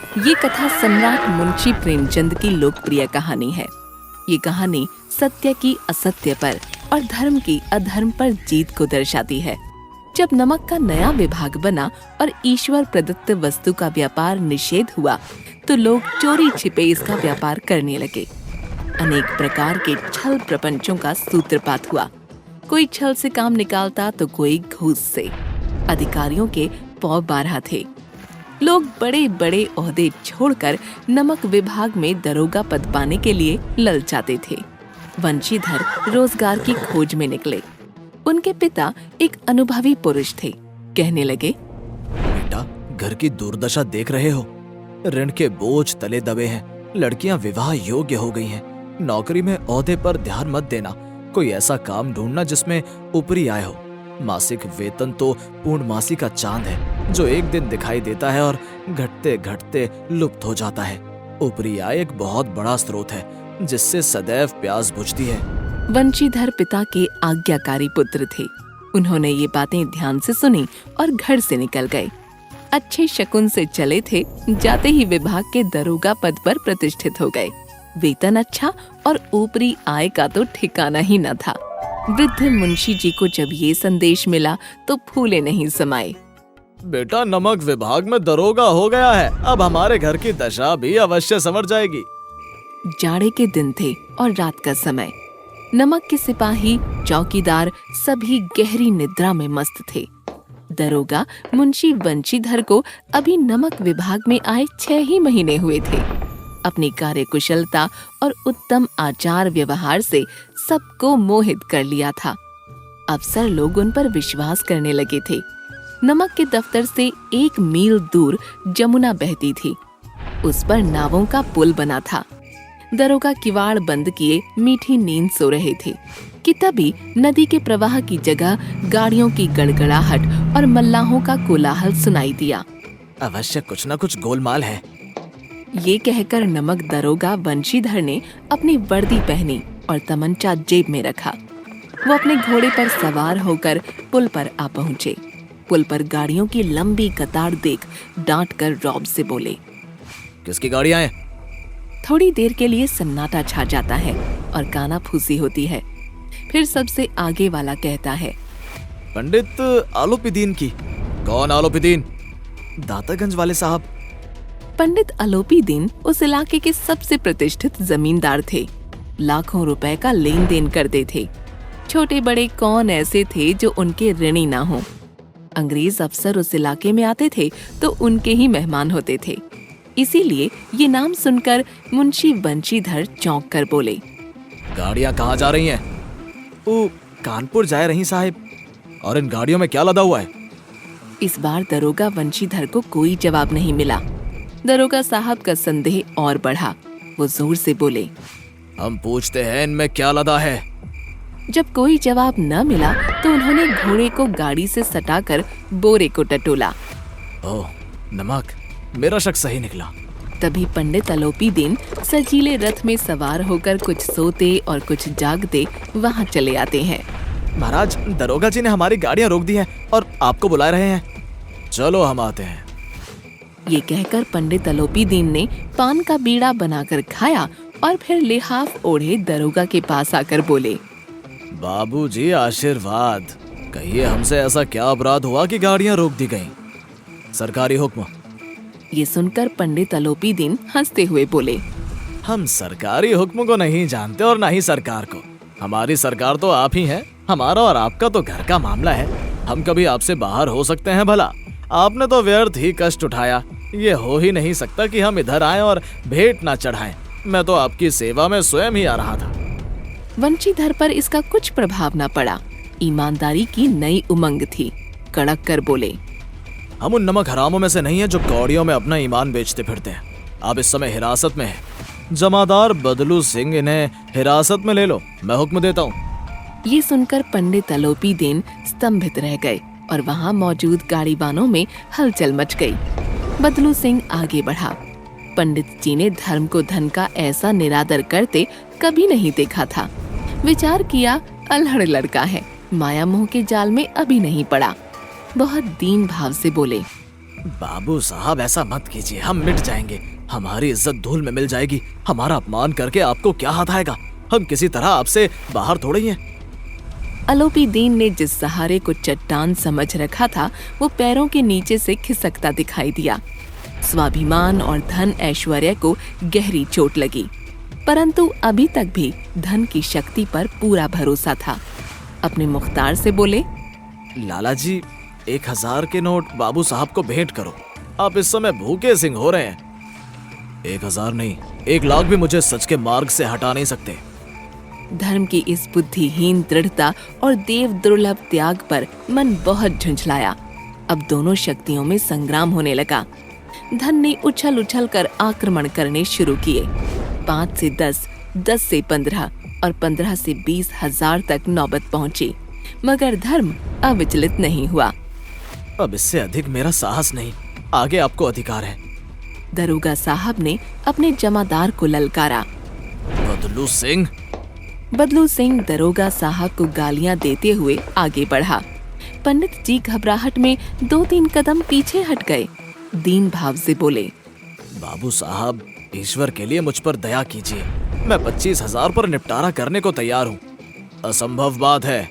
ये कथा सम्राट मुंशी प्रेमचंद की लोकप्रिय कहानी है। ये कहानी सत्य की असत्य पर और धर्म की अधर्म पर जीत को दर्शाती है। जब नमक का नया विभाग बना और ईश्वर प्रदत्त वस्तु का व्यापार निषेध हुआ, तो लोग चोरी छिपे इसका व्यापार करने लगे। अनेक प्रकार के छल प्रपंचों का सूत्रपात हुआ। कोई छल से काम निकालता तो कोई घूस से। अधिकारियों के पौ बारह थे। लोग बड़े बड़े ओहदे छोड़कर नमक विभाग में दरोगा पद पाने के लिए ललचाते थे। वंशीधर रोजगार की खोज में निकले। उनके पिता एक अनुभवी पुरुष थे। कहने लगे, बेटा, घर की दुर्दशा देख रहे हो। ऋण के बोझ तले दबे हैं। लड़कियां विवाह योग्य हो गई हैं। नौकरी में ओहदे पर ध्यान मत देना। कोई ऐसा काम ढूंढना जिसमें ऊपरी आय हो। मासिक वेतन तो पूर्णमासी का चांद है, जो एक दिन दिखाई देता है और घटते घटते लुप्त हो जाता है। ऊपरी आय एक बहुत बड़ा स्रोत है, जिससे सदैव प्यास बुझती है। वंशीधर पिता के आज्ञाकारी पुत्र थे। उन्होंने ये बातें ध्यान से सुनी और घर से निकल गए। अच्छे शकुन से चले थे, जाते ही विभाग के दरोगा पद पर प्रतिष्ठित हो गए। वेतन अच्छा और ऊपरी आय का तो ठिकाना ही न था। वृद्ध मुंशी जी को जब ये संदेश मिला तो फूले नहीं समाये। बेटा, नमक विभाग में दरोगा हो गया है। अब हमारे घर की दशा भी अवश्य संवर जाएगी। जाड़े के दिन थे और रात का समय। नमक के सिपाही, चौकीदार सभी गहरी निद्रा में मस्त थे। दरोगा मुंशी वंशीधर को अभी नमक विभाग में आए 6 ही महीने हुए थे। अपनी कार्यकुशलता और उत्तम आचार व्यवहार से सबको मोहित कर लिया था। अफसर लोग उन पर विश्वास करने लगे थे। नमक के दफ्तर से 1 मील दूर जमुना बहती थी। उस पर नावों का पुल बना था। दरोगा किवाड़ बंद किए मीठी नींद सो रहे थे कि तभी नदी के प्रवाह की जगह गाड़ियों की गड़गड़ाहट और मल्लाहों का कोलाहल सुनाई दिया। अवश्य कुछ न कुछ गोलमाल है। ये कहकर नमक दरोगा वंशीधर ने अपनी वर्दी पहनी और तमंचा जेब में रखा। वो अपने घोड़े पर सवार होकर पुल पर आ पहुँचे। पुल पर गाड़ियों की लंबी कतार देख डांट कर रौब से बोले, किसकी गाड़ियां हैं? थोड़ी देर के लिए सन्नाटा छा जाता है और कानाफूसी होती है। फिर सबसे आगे वाला कहता है, पंडित आलोपीदीन की। कौन आलोपीदीन? दातागंज वाले साहब। पंडित आलोपीदीन उस इलाके के सबसे प्रतिष्ठित जमींदार थे। लाखों रुपए का लेन देन करते थे। छोटे बड़े कौन ऐसे थे जो उनके ऋणी ना हो। अंग्रेज अफसर उस इलाके में आते थे तो उनके ही मेहमान होते थे। इसीलिए ये नाम सुनकर मुंशी वंशीधर चौंक कर बोले, गाड़ियां कहाँ जा रही हैं? वो कानपुर जा रही साहिब। और इन गाड़ियों में क्या लदा हुआ है? इस बार दरोगा वंशीधर को कोई जवाब नहीं मिला। दरोगा साहब का संदेह और बढ़ा। वो जोर से बोले, हम पूछते हैं इनमें क्या लदा है। जब कोई जवाब न मिला तो उन्होंने घोड़े को गाड़ी से सटाकर बोरे को टटोला। ओह, नमक, मेरा शक सही निकला। तभी पंडित आलोपीदीन सजीले रथ में सवार होकर कुछ सोते और कुछ जागते वहां चले आते हैं। महाराज, दरोगा जी ने हमारी गाड़ियां रोक दी हैं और आपको बुला रहे हैं। चलो हम आते हैं। ये कहकर पंडित आलोपीदीन ने पान का बीड़ा बनाकर खाया और फिर लिहाफ ओढ़े दरोगा के पास आकर बोले, बाबूजी आशीर्वाद। कहिए, हमसे ऐसा क्या अपराध हुआ कि गाड़ियां रोक दी गईं? सरकारी हुक्म। ये सुनकर पंडित आलोपीदीन हंसते हुए बोले, हम सरकारी हुक्म को नहीं जानते और ना ही सरकार को। हमारी सरकार तो आप ही हैं। हमारा और आपका तो घर का मामला है। हम कभी आपसे बाहर हो सकते हैं भला? आपने तो व्यर्थ ही कष्ट उठाया। ये हो ही नहीं सकता कि हम इधर आएं और भेंट ना चढ़ाएं। मैं तो आपकी सेवा में स्वयं ही आ रहा था। वंशीधर पर इसका कुछ प्रभाव न पड़ा। ईमानदारी की नई उमंग थी। कड़क कर बोले, हम उन नमक हरामों में से नहीं हैं जो कौड़ियों में अपना ईमान बेचते फिरते हैं। आप इस समय हिरासत में हैं। जमादार बदलू सिंह, इन्हें हिरासत में ले लो। मैं हुक्म देता हूँ। ये सुनकर पंडित आलोपीदीन स्तंभित रह गए और वहाँ मौजूद गाड़ीबानों में हलचल मच गई। बदलू सिंह आगे बढ़ा। पंडित जी ने धर्म को धन का ऐसा निरादर करते कभी नहीं देखा था। विचार किया, अल्हड़ लड़का है, माया मोह के जाल में अभी नहीं पड़ा। बहुत दीन भाव से बोले, बाबू साहब ऐसा मत कीजिए, हम मिट जाएंगे, हमारी इज्जत धूल में मिल जाएगी। हमारा अपमान करके आपको क्या हाथ आएगा? हम किसी तरह आपसे बाहर थोड़े ही हैं। अलोपी दीन ने जिस सहारे को चट्टान समझ रखा था वो पैरों के नीचे से खिसकता दिखाई दिया। स्वाभिमान और धन ऐश्वर्य को गहरी चोट लगी, परंतु अभी तक भी धन की शक्ति पर पूरा भरोसा था। अपने मुख्तार से बोले, लाला जी 1000 के नोट बाबू साहब को भेंट करो, आप इस समय भूखे सिंह हो रहे हैं। 1000 नहीं, 1 लाख भी मुझे सच के मार्ग से हटा नहीं सकते। धर्म की इस बुद्धिहीन दृढ़ता और देव दुर्लभ त्याग पर मन बहुत झुंझलाया। अब दोनों शक्तियों में संग्राम होने लगा। धन ने उछल उछल कर आक्रमण करने शुरू किए। 5 से 10, 10 से 15 और 15 से 20 हजार तक नौबत पहुंची, मगर धर्म अविचलित नहीं हुआ। अब इससे अधिक मेरा साहस नहीं, आगे आपको अधिकार है। दरोगा साहब ने अपने जमादार को ललकारा। बदलू सिंह। बदलू सिंह दरोगा साहब को गालियां देते हुए आगे बढ़ा। पंडित जी घबराहट में 2-3 कदम पीछे हट गए। दीन भाव से बोले, बाबू साहब ईश्वर के लिए मुझ पर दया कीजिए, मैं 25,000 पर निपटारा करने को तैयार हूँ। असंभव बात है।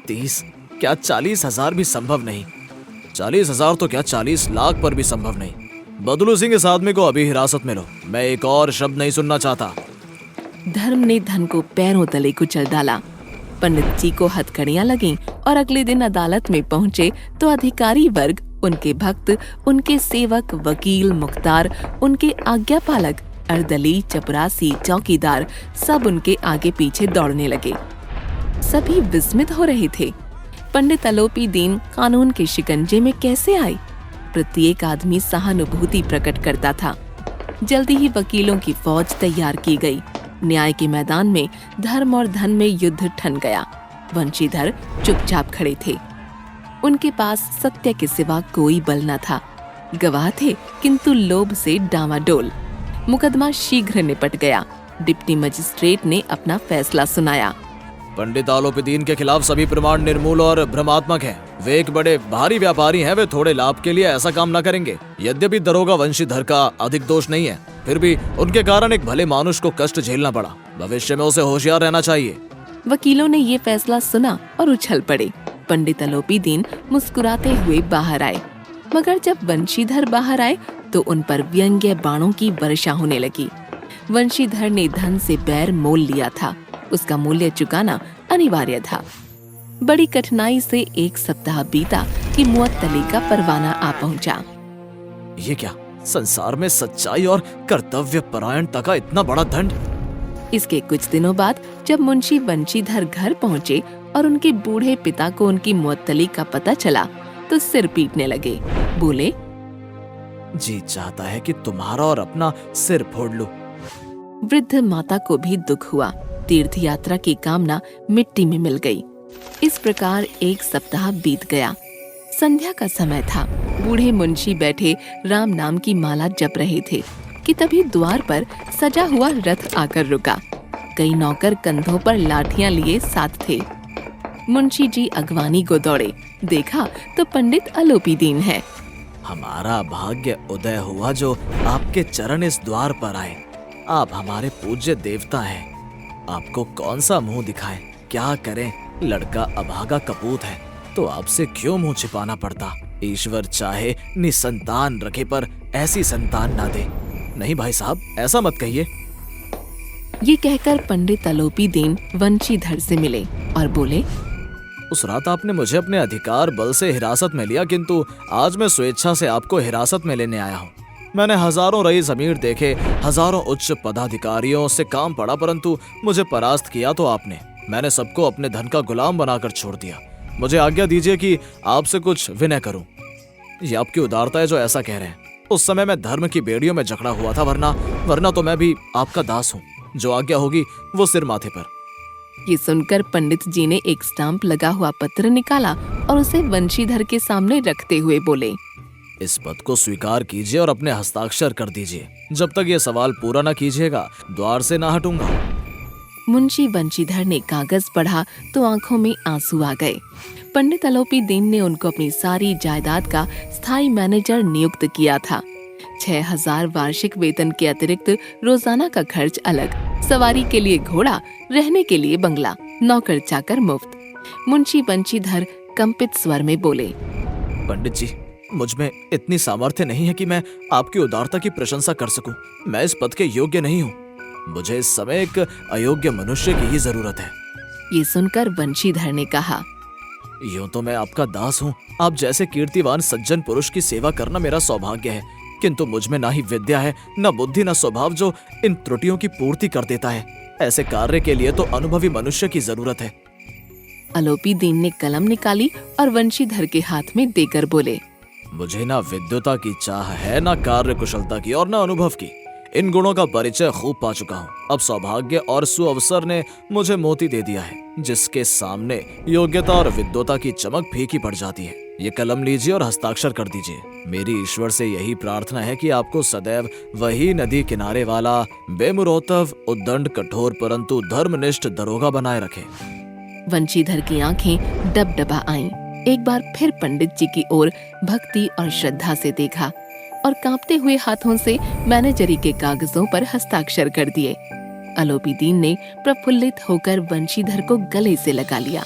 30 क्या 40,000 भी संभव नहीं। 40,000 तो क्या 40 लाख पर भी संभव नहीं। बदलू सिंह इस आदमी को अभी हिरासत में लो, मैं एक और शब्द नहीं सुनना चाहता। धर्म ने धन को पैरों तले कुचल डाला। पंडित जी को हथकड़ियां लगीं और अगले दिन अदालत में पहुंचे तो अधिकारी वर्ग, उनके भक्त, उनके सेवक, वकील, मुख्तार, उनके आज्ञापालक, अर्दली, चपरासी, चौकीदार सब उनके आगे पीछे दौड़ने लगे। सभी विस्मित हो रहे थे। पंडित अलोपी दीन कानून के शिकंजे में कैसे आए? प्रत्येक आदमी सहानुभूति प्रकट करता था। जल्दी ही वकीलों की फौज तैयार की गई। न्याय के मैदान में धर्म और धन में युद्ध ठन गया। वंशीधर चुपचाप खड़े थे। उनके पास सत्य के सिवा कोई बल न था। गवाह थे किंतु लोभ से डामाडोल। मुकदमा शीघ्र निपट गया। डिप्टी मजिस्ट्रेट ने अपना फैसला सुनाया। पंडित आलोपी दीन के खिलाफ सभी प्रमाण निर्मूल और भ्रमात्मक हैं। वे एक बड़े भारी व्यापारी हैं, वे थोड़े लाभ के लिए ऐसा काम न करेंगे। यद्यपि दरोगा वंशीधर का अधिक दोष नहीं है, फिर भी उनके कारण एक भले मानुष को कष्ट झेलना पड़ा। भविष्य में उसे होशियार रहना चाहिए। वकीलों ने ये फैसला सुना और उछल पड़े। पंडित अलोपी दीन मुस्कुराते हुए बाहर आए, मगर जब वंशीधर बाहर आए तो उन पर व्यंग्य बाणों की वर्षा होने लगी। वंशीधर ने धन से बैर मोल लिया था, उसका मूल्य चुकाना अनिवार्य था। बड़ी कठिनाई से 1 सप्ताह बीता कि मुअत्तली का परवाना आ पहुंचा। ये क्या, संसार में सच्चाई और कर्तव्य परायणता का इतना बड़ा दंड? इसके कुछ दिनों बाद जब मुंशी वंशीधर घर पहुंचे और उनके बूढ़े पिता को उनकी मुअत्तली का पता चला तो सिर पीटने लगे। बोले, जी चाहता है कि तुम्हारा और अपना सिर फोड़ लूं। वृद्ध माता को भी दुख हुआ। तीर्थ यात्रा की कामना मिट्टी में मिल गई। इस प्रकार 1 सप्ताह बीत गया। संध्या का समय था। बूढ़े मुंशी बैठे राम नाम की माला जप रहे थे कि तभी द्वार पर सजा हुआ रथ आकर रुका। कई नौकर कंधों पर लाठियां लिए साथ थे। मुंशी जी अगवानी को दौड़े। देखा तो पंडित अलोपी दीन है। हमारा भाग्य उदय हुआ जो आपके चरण इस द्वार पर आए। आप हमारे पूज्य देवता हैं। आपको कौन सा मुंह दिखाएं? क्या करें? लड़का अभागा कपूत है तो आपसे क्यों मुंह छिपाना पड़ता? ईश्वर चाहे निसंतान रखे पर ऐसी संतान ना दे। नहीं भाई साहब, ऐसा मत कहिए। ये कहकर पंडित अलोपी दीन वंशीधर से मिले और बोले, उस रात आपने मुझे अपने अधिकार बल से हिरासत में लिया, किंतु आज मैं स्वेच्छा से आपको हिरासत में लेने आया हूँ। मैंने हजारों रईस अमीर देखे, हजारों उच्च पदाधिकारियों से काम पड़ा, परंतु मुझे परास्त किया तो आपने। मैंने सबको अपने धन का गुलाम बनाकर छोड़ दिया। मुझे आज्ञा दीजिए कि आपसे कुछ विनय करूं। ये आपकी उदारता है जो ऐसा कह रहे हैं। उस समय मैं धर्म की बेड़ियों में जकड़ा हुआ था, वरना तो मैं भी आपका दास हूँ। जो आज्ञा होगी वो सिर माथे पर। ये सुनकर पंडित जी ने एक स्टाम्प लगा हुआ पत्र निकाला और उसे वंशीधर के सामने रखते हुए बोले, इस पद को स्वीकार कीजिए और अपने हस्ताक्षर कर दीजिए। जब तक ये सवाल पूरा न कीजिएगा द्वार से ना हटूंगा। मुंशी बंशीधर ने कागज पढ़ा तो आंखों में आंसू आ गए। पंडित अलोपी दीन ने उनको अपनी सारी जायदाद का स्थायी मैनेजर नियुक्त किया था। 6,000 वार्षिक वेतन के अतिरिक्त रोजाना का खर्च अलग, सवारी के लिए घोड़ा, रहने के लिए बंगला, नौकर चाकर मुफ्त। मुंशी बंशीधर कंपित स्वर में बोले, पंडित जी, मुझ में इतनी सामर्थ्य नहीं है कि मैं आपकी उदारता की प्रशंसा कर सकूं। मैं इस पद के योग्य नहीं हूँ। मुझे इस समय एक अयोग्य मनुष्य की ही जरूरत है। ये सुनकर बंशीधर ने कहा, यूं तो मैं आपका दास हूँ। आप जैसे कीर्तिवान सज्जन पुरुष की सेवा करना मेरा सौभाग्य है, किंतु मुझ में ना ही विद्या है, न बुद्धि, न स्वभाव जो इन त्रुटियों की पूर्ति कर देता है। ऐसे कार्य के लिए तो अनुभवी मनुष्य की जरूरत है। अलोपी दीन ने कलम निकाली और बंशीधर के हाथ में देकर बोले, मुझे ना विद्वता की चाह है, ना कार्य कुशलता की और ना अनुभव की। इन गुणों का परिचय खूब पा चुका हूँ। अब सौभाग्य और सुअवसर ने मुझे मोती दे दिया है, जिसके सामने योग्यता और विद्वता की चमक फीकी पड़ जाती है। ये कलम लीजिए और हस्ताक्षर कर दीजिए। मेरी ईश्वर से यही प्रार्थना है कि आपको सदैव वही नदी किनारे वाला बेमुरोतव, उद्दंड, कठोर परंतु धर्मनिष्ठ दरोगा बनाए रखे। बंशीधर की आंखें डबडबा आईं। एक बार फिर पंडित जी की ओर भक्ति और श्रद्धा से देखा और कांपते हुए हाथों से मैनेजरी के कागजों पर हस्ताक्षर कर दिए। अलोपी दीन ने प्रफुल्लित होकर बंशीधर को गले से लगा लिया।